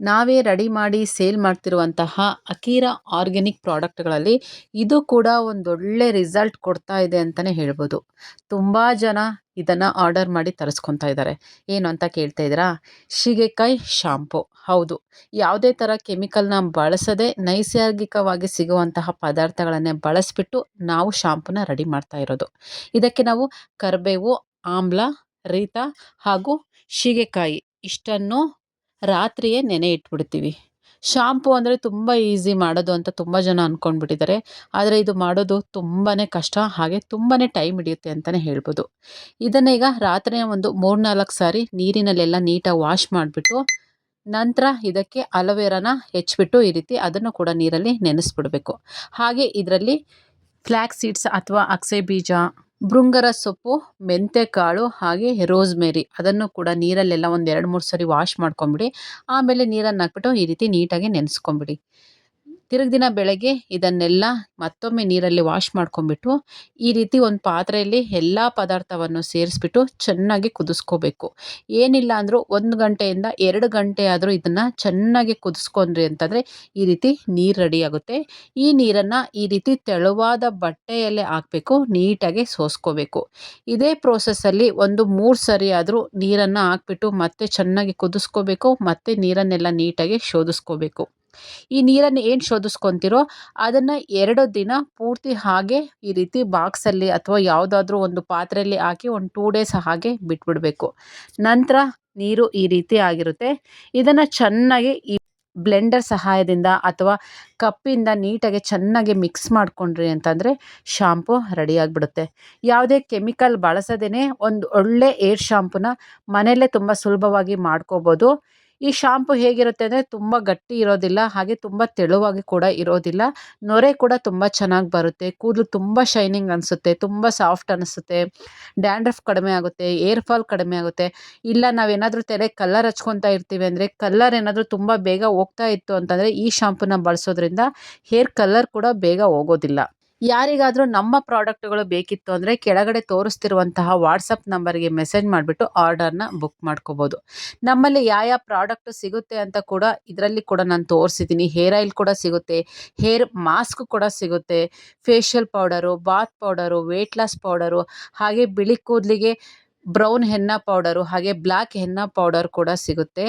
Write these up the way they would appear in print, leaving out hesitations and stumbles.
ನಾವೇ ರೆಡಿ ಮಾಡಿ sale ಮಾಡ್ತಿರುವಂತಹ Akira organic ಪ್ರಾಡಕ್ಟ್ಗಳಲ್ಲಿ ಇದು ಕೂಡ ಒಂದೊಳ್ಳೆ ರಿಸಲ್ಟ್ ಕೊಡ್ತಾ ಇದೆ ಅಂತಲೇ ಹೇಳ್ಬೋದು. ತುಂಬ ಜನ ಇದನ್ನು ಆರ್ಡರ್ ಮಾಡಿ ತರಿಸ್ಕೊತಾ ಇದ್ದಾರೆ. ಏನು ಅಂತ ಕೇಳ್ತಾ ಇದ್ದೀರಾ? ಸೀಗೆಕಾಯಿ ಶಾಂಪು. ಹೌದು, ಯಾವುದೇ ಥರ ಕೆಮಿಕಲ್ನ ಬಳಸದೆ ನೈಸರ್ಗಿಕವಾಗಿ ಸಿಗುವಂತಹ ಪದಾರ್ಥಗಳನ್ನೇ ಬಳಸಿಬಿಟ್ಟು ನಾವು ಶಾಂಪೂನ ರೆಡಿ ಮಾಡ್ತಾ ಇರೋದು. ಇದಕ್ಕೆ ನಾವು ಕರಿಬೇವು, ಆಮ್ಲ, ರೀತ ಹಾಗೂ ಸೀಗೆಕಾಯಿ ಇಷ್ಟನ್ನು ರಾತ್ರಿಯೇ ನೆನೆ ಇಟ್ಬಿಡ್ತೀವಿ. ಶಾಂಪು ಅಂದರೆ ತುಂಬ ಈಸಿ ಮಾಡೋದು ಅಂತ ತುಂಬ ಜನ ಅಂದ್ಕೊಂಡ್ಬಿಟ್ಟಿದ್ದಾರೆ. ಆದರೆ ಇದು ಮಾಡೋದು ತುಂಬಾ ಕಷ್ಟ, ಹಾಗೆ ತುಂಬಾ ಟೈಮ್ ಹಿಡಿಯುತ್ತೆ ಅಂತಲೇ ಹೇಳ್ಬೋದು. ಇದನ್ನು ಈಗ ರಾತ್ರಿಯೇ ಒಂದು 3-4 ಸಾರಿ ನೀರಿನಲ್ಲೆಲ್ಲ ನೀಟಾಗಿ ವಾಶ್ ಮಾಡಿಬಿಟ್ಟು ನಂತರ ಇದಕ್ಕೆ ಅಲೋವೆರಾನ ಹೆಚ್ಚಿಬಿಟ್ಟು ಈ ರೀತಿ ಅದನ್ನು ಕೂಡ ನೀರಲ್ಲಿ ನೆನೆಸ್ಬಿಡಬೇಕು. ಹಾಗೆ ಇದರಲ್ಲಿ ಫ್ಲ್ಯಾಕ್ಸ್ ಸೀಡ್ಸ್ ಅಥವಾ ಅಗಸೆ ಬೀಜ, ಭೃಂಗರ ಸೊಪ್ಪು, ಮೆಂತ್ಯಕಾಳು ಹಾಗೆ ರೋಸ್ಮೇರಿ ಅದನ್ನು ಕೂಡ ನೀರಲ್ಲೆಲ್ಲ ಒಂದು 2-3 ಸರಿ ವಾಶ್ ಮಾಡ್ಕೊಂಬಿಡಿ. ಆಮೇಲೆ ನೀರನ್ನು ಹಾಕ್ಬಿಟ್ಟು ಈ ರೀತಿ ನೀಟಾಗಿ ನೆನೆಸ್ಕೊಂಬಿಡಿ. ತಿರುಗಿ ದಿನ ಬೆಳಗ್ಗೆ ಇದನ್ನೆಲ್ಲ ಮತ್ತೊಮ್ಮೆ ನೀರಲ್ಲಿ ವಾಶ್ ಮಾಡ್ಕೊಂಬಿಟ್ಟು ಈ ರೀತಿ ಒಂದು ಪಾತ್ರೆಯಲ್ಲಿ ಎಲ್ಲ ಪದಾರ್ಥವನ್ನು ಸೇರಿಸ್ಬಿಟ್ಟು ಚೆನ್ನಾಗಿ ಕುದಿಸ್ಕೋಬೇಕು. ಏನಿಲ್ಲ ಅಂದರೂ 1 ಗಂಟೆಯಿಂದ 2 ಗಂಟೆ ಆದರೂ ಇದನ್ನು ಚೆನ್ನಾಗಿ ಕುದಿಸ್ಕೊಂಡ್ರಿ ಅಂತಂದರೆ ಈ ರೀತಿ ನೀರು ರೆಡಿ ಆಗುತ್ತೆ. ಈ ನೀರನ್ನು ಈ ರೀತಿ ತೆಳುವಾದ ಬಟ್ಟೆಯಲ್ಲೇ ಹಾಕಬೇಕು, ನೀಟಾಗಿ ಸೋಸ್ಕೋಬೇಕು. ಇದೇ ಪ್ರೋಸೆಸ್ಸಲ್ಲಿ ಒಂದು 3 ಸರಿ ಆದರೂ ನೀರನ್ನು ಹಾಕ್ಬಿಟ್ಟು ಮತ್ತೆ ಚೆನ್ನಾಗಿ ಕುದಿಸ್ಕೋಬೇಕು, ಮತ್ತು ನೀರನ್ನೆಲ್ಲ ನೀಟಾಗಿ ಶೋಧಿಸ್ಕೋಬೇಕು. ಈ ನೀರನ್ನು ಏನು ಶೋಧಿಸ್ಕೊತಿರೋ ಅದನ್ನು 2 ದಿನ ಪೂರ್ತಿ ಹಾಗೆ ಈ ರೀತಿ ಬಾಕ್ಸಲ್ಲಿ ಅಥವಾ ಯಾವುದಾದ್ರೂ ಒಂದು ಪಾತ್ರೆಯಲ್ಲಿ ಹಾಕಿ ಒಂದು 2 ಡೇಸ್ ಹಾಗೆ ಬಿಟ್ಬಿಡಬೇಕು. ನಂತರ ನೀರು ಈ ರೀತಿ ಆಗಿರುತ್ತೆ. ಇದನ್ನು ಚೆನ್ನಾಗಿ ಈ ಬ್ಲೆಂಡರ್ ಸಹಾಯದಿಂದ ಅಥವಾ ಕಪ್ಪಿಂದ ನೀಟಾಗಿ ಚೆನ್ನಾಗಿ ಮಿಕ್ಸ್ ಮಾಡಿಕೊಂಡ್ರಿ ಅಂತಂದರೆ ಶಾಂಪು ರೆಡಿ ಆಗಿಬಿಡುತ್ತೆ. ಯಾವುದೇ ಕೆಮಿಕಲ್ ಬಳಸದೇ ಒಂದು ಒಳ್ಳೆ ಏರ್ ಶಾಂಪೂನ ಮನೆಯಲ್ಲೇ ತುಂಬ ಸುಲಭವಾಗಿ ಮಾಡ್ಕೋಬೋದು. ಈ ಶಾಂಪು ಹೇಗಿರುತ್ತೆ ಅಂದರೆ ತುಂಬ ಗಟ್ಟಿ ಇರೋದಿಲ್ಲ, ಹಾಗೆ ತುಂಬ ತೆಳುವಾಗಿ ಕೂಡ ಇರೋದಿಲ್ಲ. ನೊರೆ ಕೂಡ ತುಂಬ ಚೆನ್ನಾಗಿ ಬರುತ್ತೆ. ಕೂದಲು ತುಂಬ ಶೈನಿಂಗ್ ಅನಿಸುತ್ತೆ, ತುಂಬ ಸಾಫ್ಟ್ ಅನಿಸುತ್ತೆ. ಡ್ಯಾಂಡ್ರಫ್ ಕಡಿಮೆ ಆಗುತ್ತೆ, ಏರ್ ಫಾಲ್ ಕಡಿಮೆ ಆಗುತ್ತೆ. ಇಲ್ಲ ನಾವೇನಾದರೂ ತಲೆಗೆ ಕಲ್ಲರ್ ಹಚ್ಕೊತಾ ಇರ್ತೀವಿ ಅಂದರೆ, ಕಲ್ಲರ್ ಏನಾದರೂ ತುಂಬ ಬೇಗ ಹೋಗ್ತಾ ಇತ್ತು ಅಂತಂದರೆ ಈ ಶಾಂಪೂನ ಬಳಸೋದ್ರಿಂದ ಹೇರ್ ಕಲ್ಲರ್ ಕೂಡ ಬೇಗ ಹೋಗೋದಿಲ್ಲ. ಯಾರಿಗಾದರೂ ನಮ್ಮ ಪ್ರಾಡಕ್ಟ್ಗಳು ಬೇಕಿತ್ತು ಅಂದರೆ ಕೆಳಗಡೆ ತೋರಿಸ್ತಿರುವಂತಹ ವಾಟ್ಸಪ್ ನಂಬರ್ಗೆ ಮೆಸೇಜ್ ಮಾಡಿಬಿಟ್ಟು ಆರ್ಡರ್ನ ಬುಕ್ ಮಾಡ್ಕೋಬೋದು. ನಮ್ಮಲ್ಲಿ ಯಾವ ಪ್ರಾಡಕ್ಟ್ ಸಿಗುತ್ತೆ ಅಂತ ಕೂಡ ಇದರಲ್ಲಿ ಕೂಡ ನಾನು ತೋರಿಸಿದ್ದೀನಿ. ಹೇರ್ ಆಯಿಲ್ ಕೂಡ ಸಿಗುತ್ತೆ, ಹೇರ್ ಮಾಸ್ಕ್ ಕೂಡ ಸಿಗುತ್ತೆ, facial powder, bath powder, weight loss powder, ಹಾಗೆ ಬಿಳಿ ಕೂದಲಿಗೆ ಬ್ರೌನ್ ಹೆನ್ನಾ ಪೌಡರು, ಹಾಗೆ ಬ್ಲ್ಯಾಕ್ ಹೆನ್ನಾ ಪೌಡರ್ ಕೂಡ ಸಿಗುತ್ತೆ.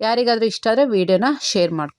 ಯಾರಿಗಾದರೂ ಇಷ್ಟ ಆದರೆ ವಿಡಿಯೋನ ಶೇರ್ ಮಾಡ್ಕೊಳ್ಳಿ.